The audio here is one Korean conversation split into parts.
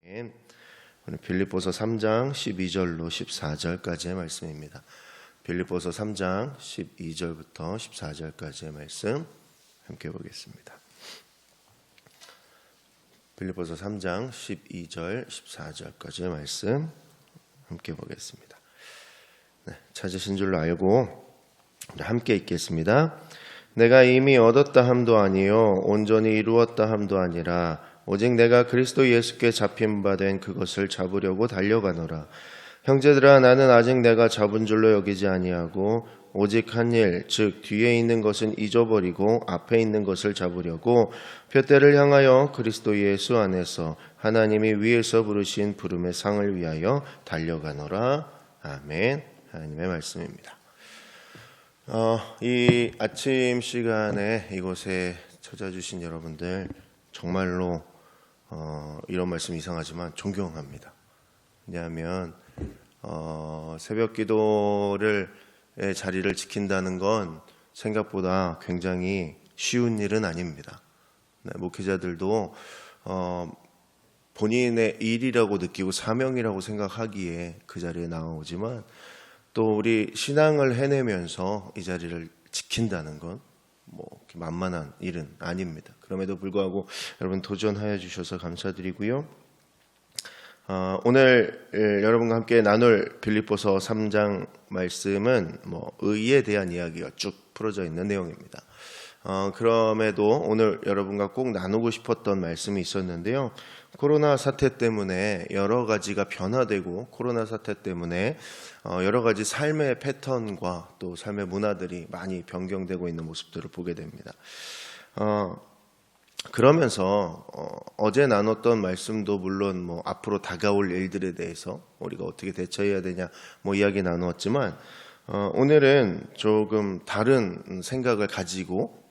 오늘 빌립보서 3장 12절로 14절까지의 말씀입니다. 빌립보서 3장 12절부터 14절까지의 말씀 함께 보겠습니다. 빌립보서 3장 12절 14절까지의 말씀 함께 보겠습니다. 찾으신 줄로 알고 함께 읽겠습니다. 내가 이미 얻었다 함도 아니요 온전히 이루었다 함도 아니라 오직 내가 그리스도 예수께 잡힌 바 된 그것을 잡으려고 달려가노라. 형제들아, 나는 아직 내가 잡은 줄로 여기지 아니하고 오직 한 일, 즉 뒤에 있는 것은 잊어버리고 앞에 있는 것을 잡으려고 푯대를 향하여 그리스도 예수 안에서 하나님이 위에서 부르신 부름의 상을 위하여 달려가노라. 아멘. 하나님의 말씀입니다. 이 아침 시간에 이곳에 찾아주신 여러분들 정말로 이런 말씀 이상하지만 존경합니다. 왜냐하면 새벽 기도를 자리를 지킨다는 건 생각보다 굉장히 쉬운 일은 아닙니다. 목회자들도 본인의 일이라고 느끼고 사명이라고 생각하기에 그 자리에 나오지만 또 우리 신앙을 해내면서 이 자리를 지킨다는 건 만만한 일은 아닙니다. 그럼에도 불구하고 여러분 도전하여 주셔서 감사드리고요. 오늘 여러분과 함께 나눌 빌립보서 3장 말씀은 의에 대한 이야기가 쭉 풀어져 있는 내용입니다. 그럼에도 오늘 여러분과 꼭 나누고 싶었던 말씀이 있었는데요. 코로나 사태 때문에 여러 가지가 변화되고 코로나 사태 때문에 여러 가지 삶의 패턴과 또 삶의 문화들이 많이 변경되고 있는 모습들을 보게 됩니다. 그러면서 어제 나눴던 말씀도 물론 앞으로 다가올 일들에 대해서 우리가 어떻게 대처해야 되냐 이야기 나누었지만 오늘은 조금 다른 생각을 가지고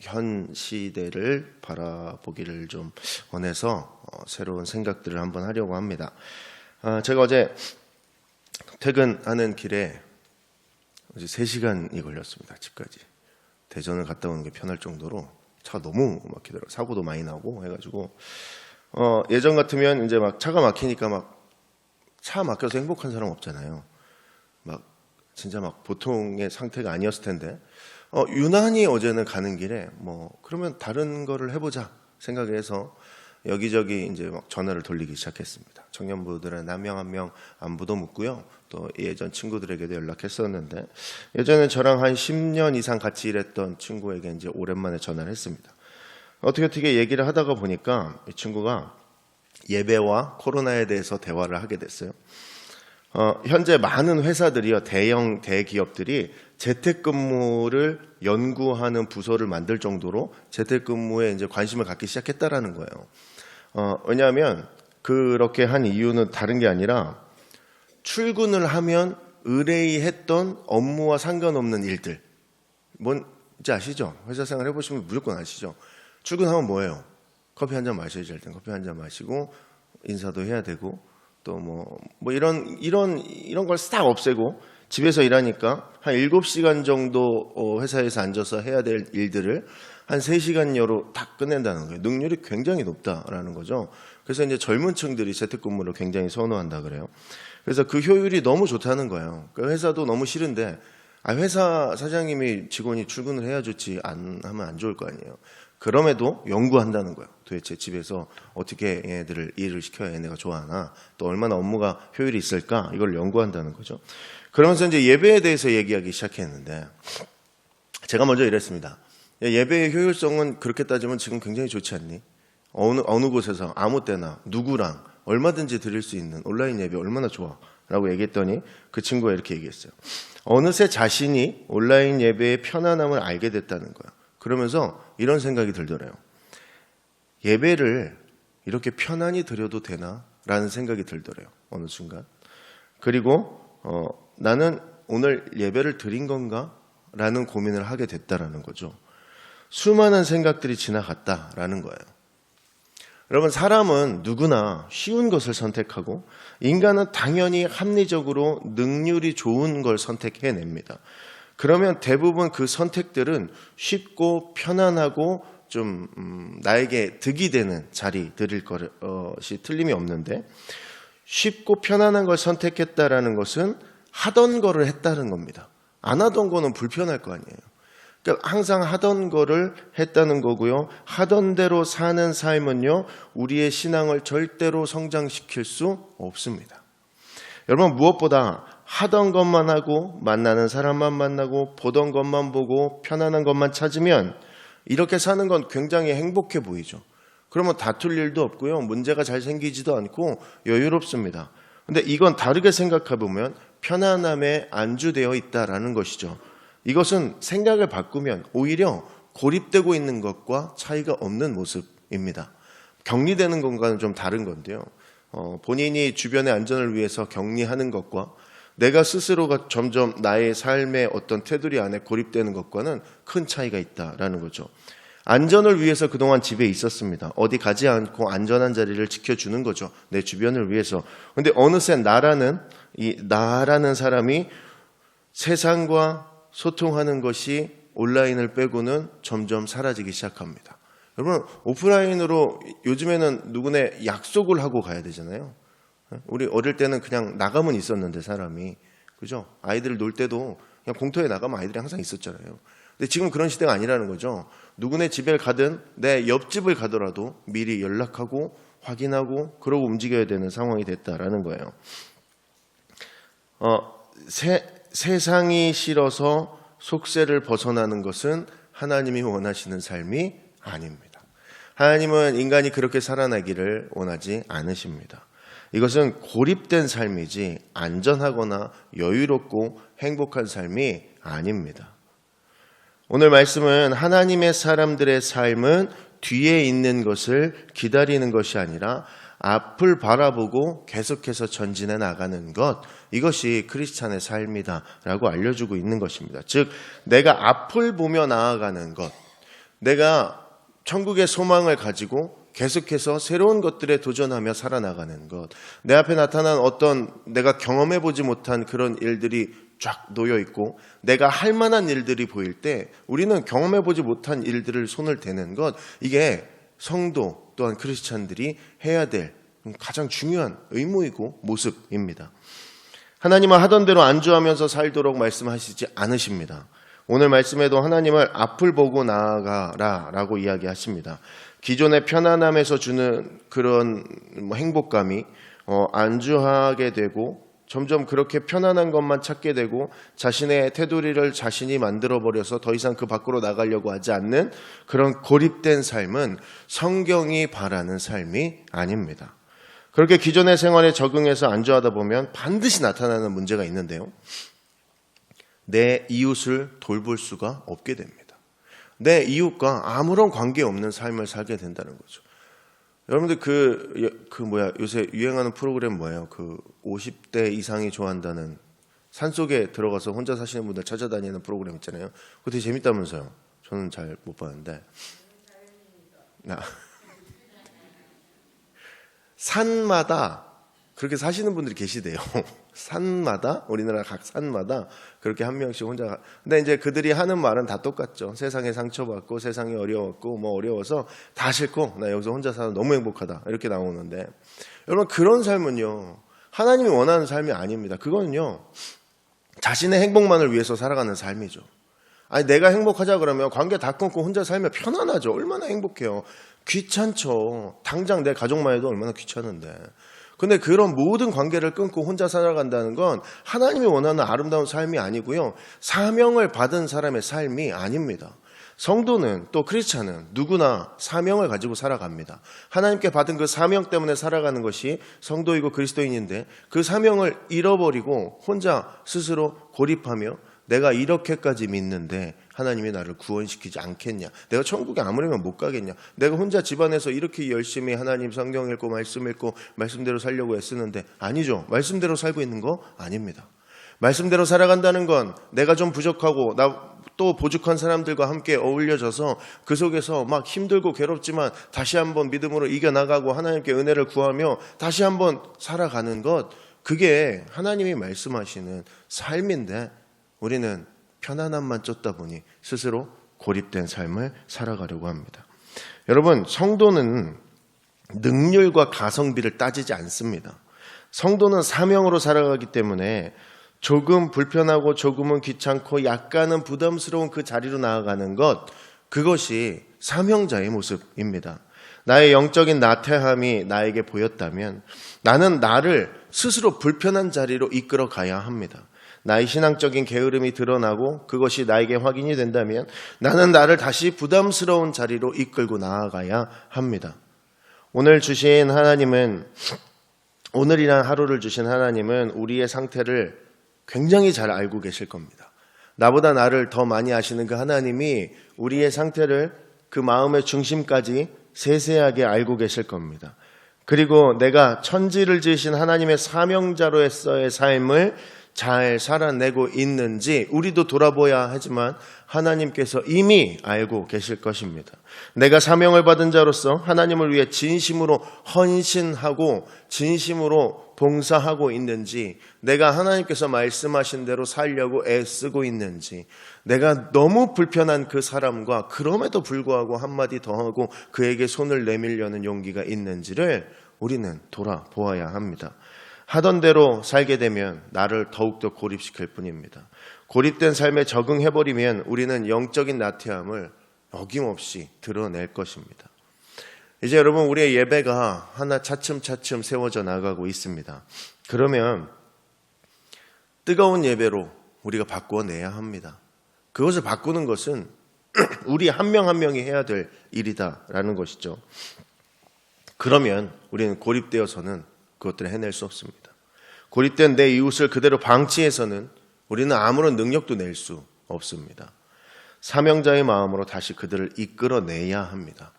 현 시대를 바라보기를 좀 원해서 새로운 생각들을 한번 하려고 합니다. 제가 어제 퇴근하는 길에 3시간이 걸렸습니다. 집까지. 대전을 갔다 오는 게 편할 정도로 차가 너무 막히더라고요. 사고도 많이 나고 해가지고 예전 같으면 이제 차가 막히니까 차 막혀서 행복한 사람 없잖아요. 진짜 보통의 상태가 아니었을 텐데 유난히 어제는 가는 길에 그러면 다른 거를 해보자 생각해서 여기저기 이제 전화를 돌리기 시작했습니다. 청년부들은 한 명 한 명 안부도 묻고요. 또 예전 친구들에게도 연락했었는데 예전에 저랑 한 10년 이상 같이 일했던 친구에게 이제 오랜만에 전화를 했습니다. 어떻게 얘기를 하다가 보니까 이 친구가 예배와 코로나에 대해서 대화를 하게 됐어요. 현재 많은 회사들이요, 대형 대기업들이 재택근무를 연구하는 부서를 만들 정도로 재택근무에 이제 관심을 갖기 시작했다라는 거예요. 왜냐하면 그렇게 한 이유는 다른 게 아니라 출근을 하면 의뢰했던 업무와 상관없는 일들. 뭔지 아시죠? 회사 생활 해보시면 무조건 아시죠? 출근하면 뭐예요? 커피 한 잔 마셔야지 할 땐 커피 한 잔 마시고 인사도 해야 되고 또 이런 걸 싹 없애고 집에서 일하니까 한 7시간 정도 회사에서 앉아서 해야 될 일들을 한 3시간여로 다 끝낸다는 거예요. 능률이 굉장히 높다라는 거죠. 그래서 이제 젊은 층들이 재택근무를 굉장히 선호한다 그래요. 그래서 그 효율이 너무 좋다는 거예요. 그 회사도 너무 싫은데 회사 사장님이 직원이 출근을 해야 좋지 하면 안 좋을 거 아니에요. 그럼에도 연구한다는 거예요. 도대체 집에서 어떻게 얘네들을 일을 시켜야 얘네가 좋아하나, 또 얼마나 업무가 효율이 있을까, 이걸 연구한다는 거죠. 그러면서 이제 예배에 대해서 얘기하기 시작했는데 제가 먼저 이랬습니다. 예배의 효율성은 그렇게 따지면 지금 굉장히 좋지 않니? 어느 곳에서 아무 때나 누구랑 얼마든지 드릴 수 있는 온라인 예배 얼마나 좋아 라고 얘기했더니 그 친구가 이렇게 얘기했어요. 어느새 자신이 온라인 예배의 편안함을 알게 됐다는 거예요. 그러면서 이런 생각이 들더래요. 예배를 이렇게 편안히 드려도 되나? 라는 생각이 들더래요. 어느 순간. 그리고 나는 오늘 예배를 드린 건가? 라는 고민을 하게 됐다라는 거죠. 수많은 생각들이 지나갔다라는 거예요. 여러분, 사람은 누구나 쉬운 것을 선택하고 인간은 당연히 합리적으로 능률이 좋은 걸 선택해냅니다. 그러면 대부분 그 선택들은 쉽고 편안하고 좀 나에게 득이 되는 자리들일 것이 틀림이 없는데, 쉽고 편안한 걸 선택했다라는 것은 하던 거를 했다는 겁니다. 안 하던 거는 불편할 거 아니에요. 그러니까 항상 하던 거를 했다는 거고요. 하던 대로 사는 삶은요, 우리의 신앙을 절대로 성장시킬 수 없습니다. 여러분, 무엇보다 하던 것만 하고 만나는 사람만 만나고 보던 것만 보고 편안한 것만 찾으면 이렇게 사는 건 굉장히 행복해 보이죠. 그러면 다툴 일도 없고요. 문제가 잘 생기지도 않고 여유롭습니다. 근데 이건 다르게 생각해 보면 편안함에 안주되어 있다라는 것이죠. 이것은 생각을 바꾸면 오히려 고립되고 있는 것과 차이가 없는 모습입니다. 격리되는 것과는 좀 다른 건데요. 본인이 주변의 안전을 위해서 격리하는 것과 내가 스스로가 점점 나의 삶의 어떤 테두리 안에 고립되는 것과는 큰 차이가 있다라는 거죠. 안전을 위해서 그동안 집에 있었습니다. 어디 가지 않고 안전한 자리를 지켜주는 거죠. 내 주변을 위해서. 그런데 어느새 나라는 사람이 세상과 소통하는 것이 온라인을 빼고는 점점 사라지기 시작합니다. 여러분, 오프라인으로 요즘에는 누구네 약속을 하고 가야 되잖아요. 우리 어릴 때는 그냥 나가면 있었는데 사람이, 그죠? 아이들 놀 때도 그냥 공터에 나가면 아이들이 항상 있었잖아요. 근데 지금 그런 시대가 아니라는 거죠. 누구네 집에 가든 내 옆집을 가더라도 미리 연락하고 확인하고 그러고 움직여야 되는 상황이 됐다라는 거예요. 세상이 싫어서 속세를 벗어나는 것은 하나님이 원하시는 삶이 아닙니다. 하나님은 인간이 그렇게 살아나기를 원하지 않으십니다. 이것은 고립된 삶이지 안전하거나 여유롭고 행복한 삶이 아닙니다. 오늘 말씀은 하나님의 사람들의 삶은 뒤에 있는 것을 기다리는 것이 아니라 앞을 바라보고 계속해서 전진해 나가는 것, 이것이 크리스찬의 삶이다라고 알려주고 있는 것입니다. 즉, 내가 앞을 보며 나아가는 것, 내가 천국의 소망을 가지고 계속해서 새로운 것들에 도전하며 살아나가는 것, 내 앞에 나타난 어떤 내가 경험해보지 못한 그런 일들이 쫙 놓여 있고 내가 할 만한 일들이 보일 때 우리는 경험해보지 못한 일들을 손을 대는 것, 이게 성도 또한 크리스찬들이 해야 될 가장 중요한 의무이고 모습입니다. 하나님은 하던 대로 안주하면서 살도록 말씀하시지 않으십니다. 오늘 말씀에도 하나님을 앞을 보고 나아가라 라고 이야기하십니다. 기존의 편안함에서 주는 그런 행복감이 안주하게 되고 점점 그렇게 편안한 것만 찾게 되고 자신의 테두리를 자신이 만들어버려서 더 이상 그 밖으로 나가려고 하지 않는 그런 고립된 삶은 성경이 바라는 삶이 아닙니다. 그렇게 기존의 생활에 적응해서 안주하다 보면 반드시 나타나는 문제가 있는데요. 내 이웃을 돌볼 수가 없게 됩니다. 내 이웃과 아무런 관계없는 삶을 살게 된다는 거죠. 여러분들 요새 유행하는 프로그램 뭐예요? 50대 이상이 좋아한다는 산속에 들어가서 혼자 사시는 분들 찾아다니는 프로그램 있잖아요. 그거 되게 재밌다면서요. 저는 잘 못 봤는데. 산마다 그렇게 사시는 분들이 계시대요. 산마다, 우리나라 각 산마다 그렇게 한 명씩 혼자. 근데 이제 그들이 하는 말은 다 똑같죠. 세상에 상처받고 세상이 어려웠고 어려워서 다 싫고 나 여기서 혼자 살아 너무 행복하다 이렇게 나오는데, 여러분, 그런 삶은요 하나님이 원하는 삶이 아닙니다. 그거는요 자신의 행복만을 위해서 살아가는 삶이죠. 아니, 내가 행복하자 그러면 관계 다 끊고 혼자 살면 편안하죠. 얼마나 행복해요. 귀찮죠. 당장 내 가족만 해도 얼마나 귀찮은데. 근데 그런 모든 관계를 끊고 혼자 살아간다는 건 하나님이 원하는 아름다운 삶이 아니고요, 사명을 받은 사람의 삶이 아닙니다. 성도는, 또 크리스찬은 누구나 사명을 가지고 살아갑니다. 하나님께 받은 그 사명 때문에 살아가는 것이 성도이고 그리스도인인데, 그 사명을 잃어버리고 혼자 스스로 고립하며 내가 이렇게까지 믿는데 하나님이 나를 구원시키지 않겠냐, 내가 천국에 아무래면 못 가겠냐, 내가 혼자 집안에서 이렇게 열심히 하나님 성경 읽고 말씀 읽고 말씀대로 살려고 애쓰는데, 아니죠. 말씀대로 살고 있는 거 아닙니다. 말씀대로 살아간다는 건 내가 좀 부족하고 나 또 부족한 사람들과 함께 어울려져서 그 속에서 막 힘들고 괴롭지만 다시 한번 믿음으로 이겨나가고 하나님께 은혜를 구하며 다시 한번 살아가는 것, 그게 하나님이 말씀하시는 삶인데, 우리는 편안함만 쫓다 보니 스스로 고립된 삶을 살아가려고 합니다. 여러분, 성도는 능률과 가성비를 따지지 않습니다. 성도는 사명으로 살아가기 때문에 조금 불편하고 조금은 귀찮고 약간은 부담스러운 그 자리로 나아가는 것, 그것이 사명자의 모습입니다. 나의 영적인 나태함이 나에게 보였다면 나는 나를 스스로 불편한 자리로 이끌어 가야 합니다. 나의 신앙적인 게으름이 드러나고 그것이 나에게 확인이 된다면 나는 나를 다시 부담스러운 자리로 이끌고 나아가야 합니다. 오늘이란 하루를 주신 하나님은 우리의 상태를 굉장히 잘 알고 계실 겁니다. 나보다 나를 더 많이 아시는 그 하나님이 우리의 상태를 그 마음의 중심까지 세세하게 알고 계실 겁니다. 그리고 내가 천지를 지으신 하나님의 사명자로서의 삶을 잘 살아내고 있는지 우리도 돌아보아야 하지만 하나님께서 이미 알고 계실 것입니다. 내가 사명을 받은 자로서 하나님을 위해 진심으로 헌신하고 진심으로 봉사하고 있는지, 내가 하나님께서 말씀하신 대로 살려고 애쓰고 있는지, 내가 너무 불편한 그 사람과 그럼에도 불구하고 한마디 더 하고 그에게 손을 내밀려는 용기가 있는지를 우리는 돌아보아야 합니다. 하던 대로 살게 되면 나를 더욱더 고립시킬 뿐입니다. 고립된 삶에 적응해버리면 우리는 영적인 나태함을 어김없이 드러낼 것입니다. 이제 여러분, 우리의 예배가 하나 차츰차츰 세워져 나가고 있습니다. 그러면 뜨거운 예배로 우리가 바꾸어내야 합니다. 그것을 바꾸는 것은 우리 한 명 한 명이 해야 될 일이다라는 것이죠. 그러면 우리는 고립되어서는 그것들을 해낼 수 없습니다. 고립된 내 이웃을 그대로 방치해서는 우리는 아무런 능력도 낼 수 없습니다. 사명자의 마음으로 다시 그들을 이끌어내야 합니다.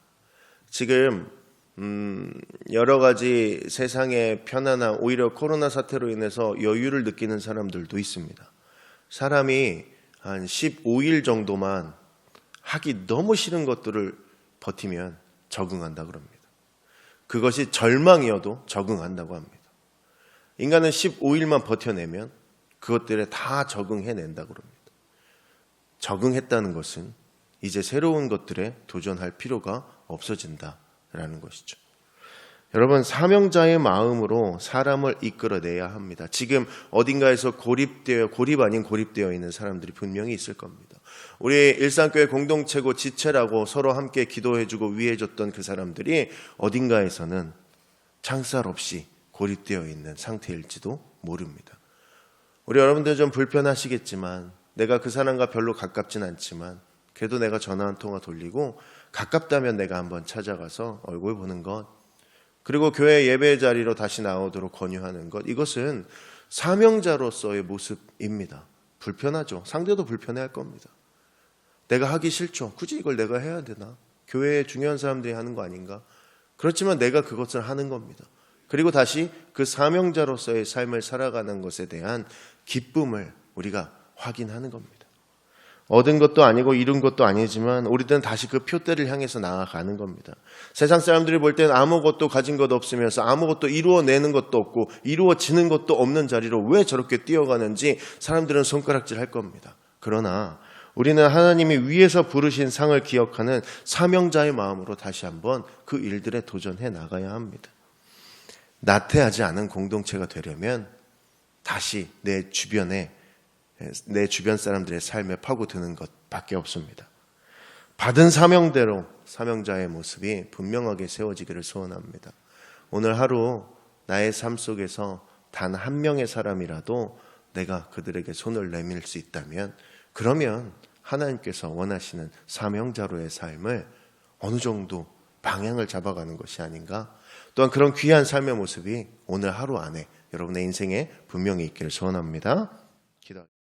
지금 여러 가지 세상의 편안함, 오히려 코로나 사태로 인해서 여유를 느끼는 사람들도 있습니다. 사람이 한 15일 정도만 하기 너무 싫은 것들을 버티면 적응한다 그럽니다. 그것이 절망이어도 적응한다고 합니다. 인간은 15일만 버텨내면 그것들에 다 적응해낸다고 그럽니다. 적응했다는 것은 이제 새로운 것들에 도전할 필요가 없어진다라는 것이죠. 여러분, 사명자의 마음으로 사람을 이끌어내야 합니다. 지금 어딘가에서 고립 아닌 고립되어 있는 사람들이 분명히 있을 겁니다. 우리 일상교회 공동체고 지체라고 서로 함께 기도해주고 위해줬던 그 사람들이 어딘가에서는 창살 없이 고립되어 있는 상태일지도 모릅니다. 우리 여러분들 좀 불편하시겠지만, 내가 그 사람과 별로 가깝진 않지만 그래도 내가 전화 한 통화 돌리고 가깝다면 내가 한번 찾아가서 얼굴 보는 것, 그리고 교회 예배 자리로 다시 나오도록 권유하는 것, 이것은 사명자로서의 모습입니다. 불편하죠. 상대도 불편해할 겁니다. 내가 하기 싫죠. 굳이 이걸 내가 해야 되나? 교회에 중요한 사람들이 하는 거 아닌가? 그렇지만 내가 그것을 하는 겁니다. 그리고 다시 그 사명자로서의 삶을 살아가는 것에 대한 기쁨을 우리가 확인하는 겁니다. 얻은 것도 아니고 이룬 것도 아니지만 우리들은 다시 그 표대를 향해서 나아가는 겁니다. 세상 사람들이 볼 때는 아무것도 가진 것 없으면서 아무것도 이루어내는 것도 없고 이루어지는 것도 없는 자리로 왜 저렇게 뛰어가는지 사람들은 손가락질 할 겁니다. 그러나 우리는 하나님이 위에서 부르신 상을 기억하는 사명자의 마음으로 다시 한번 그 일들에 도전해 나가야 합니다. 나태하지 않은 공동체가 되려면 다시 내 주변 사람들의 삶에 파고드는 것밖에 없습니다. 받은 사명대로 사명자의 모습이 분명하게 세워지기를 소원합니다. 오늘 하루 나의 삶 속에서 단 한 명의 사람이라도 내가 그들에게 손을 내밀 수 있다면, 그러면 하나님께서 원하시는 사명자로의 삶을 어느 정도 방향을 잡아가는 것이 아닌가. 또한 그런 귀한 삶의 모습이 오늘 하루 안에 여러분의 인생에 분명히 있기를 소원합니다. 기도합니다.